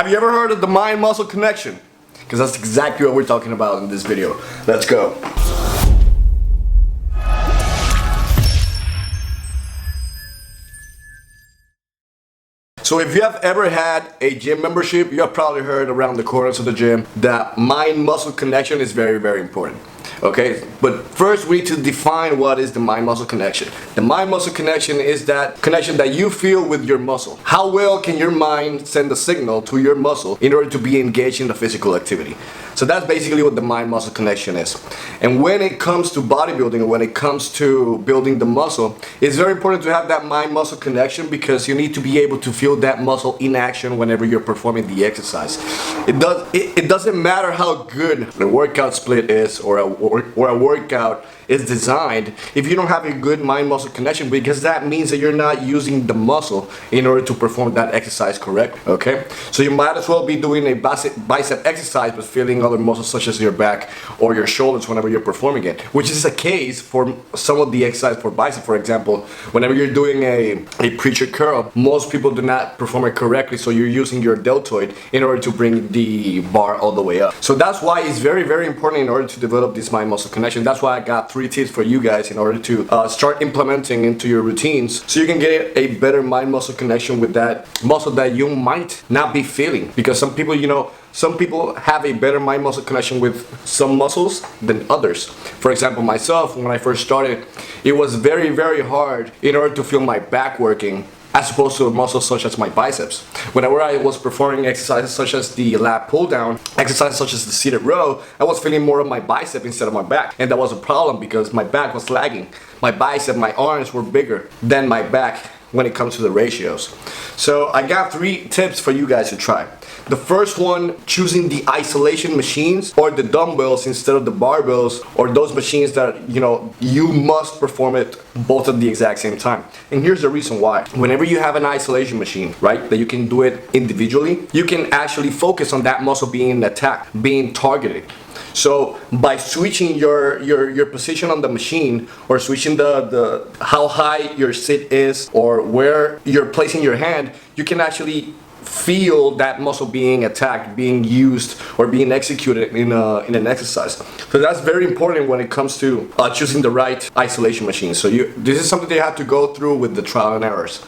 Have you ever heard of the mind-muscle connection? Because that's exactly what we're talking about in this video. Let's go. So if you have ever had a gym membership, you have probably heard around the corners of the gym that mind-muscle connection is very, very important. Okay, but first we need to define what is the mind-muscle connection. The mind-muscle connection is that connection that you feel with your muscle. How well can your mind send a signal to your muscle in order to be engaged in the physical activity? So that's basically what the mind-muscle connection is. And when it comes to bodybuilding, or when it comes to building the muscle, it's very important to have that mind-muscle connection because you need to be able to feel that muscle in action whenever you're performing the exercise. It doesn't matter how good the workout split is or a workout is designed if you don't have a good mind-muscle connection, because that means that you're not using the muscle in order to perform that exercise correctly. Okay, so you might as well be doing a bicep exercise but feeling other muscles such as your back or your shoulders whenever you're performing it, which is the case for some of the exercise for bicep. For example, whenever you're doing a preacher curl, most people do not perform it correctly, so you're using your deltoid in order to bring the bar all the way up. So that's why it's very, very important in order to develop this mind-muscle connection. That's why I got 3 tips for you guys in order to start implementing into your routines so you can get a better mind-muscle connection with that muscle that you might not be feeling. Because some people, some people have a better mind-muscle connection with some muscles than others. For example, myself, when I first started, it was very, very hard in order to feel my back working as opposed to muscles such as my biceps. Whenever I was performing exercises such as the lat pull down, exercises such as the seated row, I was feeling more of my bicep instead of my back. And that was a problem because my back was lagging. My bicep, my arms were bigger than my back when it comes to the ratios. So I got 3 tips for you guys to try. The first one, choosing the isolation machines or the dumbbells instead of the barbells, or those machines that you must perform it both at the exact same time. And here's the reason why. Whenever you have an isolation machine, right, that you can do it individually, you can actually focus on that muscle being attacked, being targeted. So by switching your position on the machine, or switching the how high your sit is or where you're placing your hand, you can actually feel that muscle being attacked, being used, or being executed in an exercise. So that's very important when it comes to choosing the right isolation machine. So this is something that you have to go through with the trial and errors.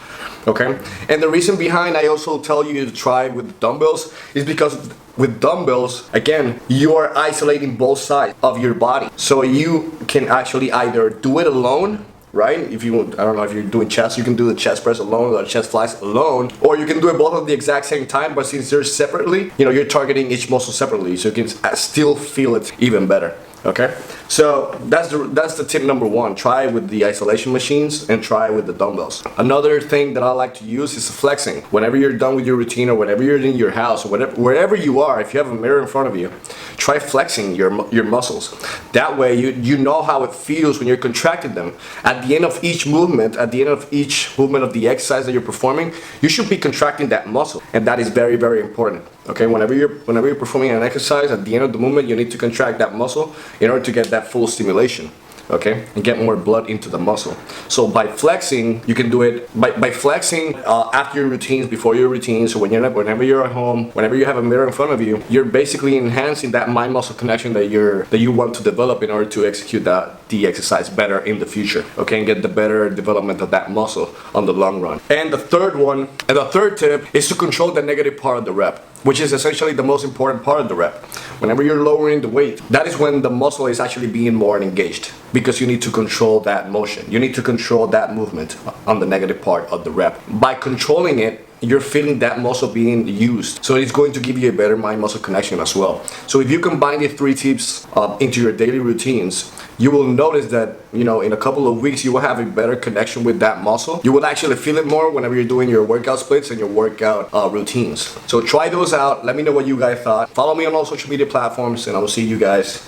Okay, and the reason behind I also tell you to try with dumbbells is because with dumbbells, again, you are isolating both sides of your body. So you can actually either do it alone, right? If you, I don't know, if you're doing chest, you can do the chest press alone or the chest flies alone, or you can do it both at the exact same time, but since they're separately, you're targeting each muscle separately, so you can still feel it even better. Okay, so that's the tip number 1. Try with the isolation machines and try with the dumbbells. Another thing that I like to use is flexing. Whenever you're done with your routine, or whenever you're in your house, or wherever you are, if you have a mirror in front of you, try flexing your muscles. That way you know how it feels when you're contracting them. At the end of each movement, of the exercise that you're performing, you should be contracting that muscle, and that is very, very important. Okay, whenever you're performing an exercise, at the end of the movement, you need to contract that muscle in order to get that full stimulation. Okay, and get more blood into the muscle. So by flexing, you can do it by flexing after your routines, before your routines. So whenever you're at home, whenever you have a mirror in front of you, you're basically enhancing that mind-muscle connection that you want to develop in order to execute the exercise better in the future. Okay, and get the better development of that muscle on the long run. And the third tip is to control the negative part of the rep, which is essentially the most important part of the rep. Whenever you're lowering the weight, that is when the muscle is actually being more engaged, because you need to control that motion. You need to control that movement on the negative part of the rep. By controlling it, you're feeling that muscle being used, so it's going to give you a better mind-muscle connection as well. So if you combine the 3 tips into your daily routines, you will notice that in a couple of weeks you will have a better connection with that muscle. You will actually feel it more whenever you're doing your workout splits and your workout routines. So try those out. Let me know what you guys thought. Follow me on all social media platforms, and I will see you guys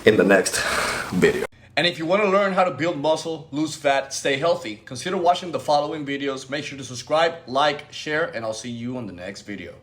in the next video. And if you want to learn how to build muscle, lose fat, stay healthy, consider watching the following videos. Make sure to subscribe, like, share, and I'll see you on the next video.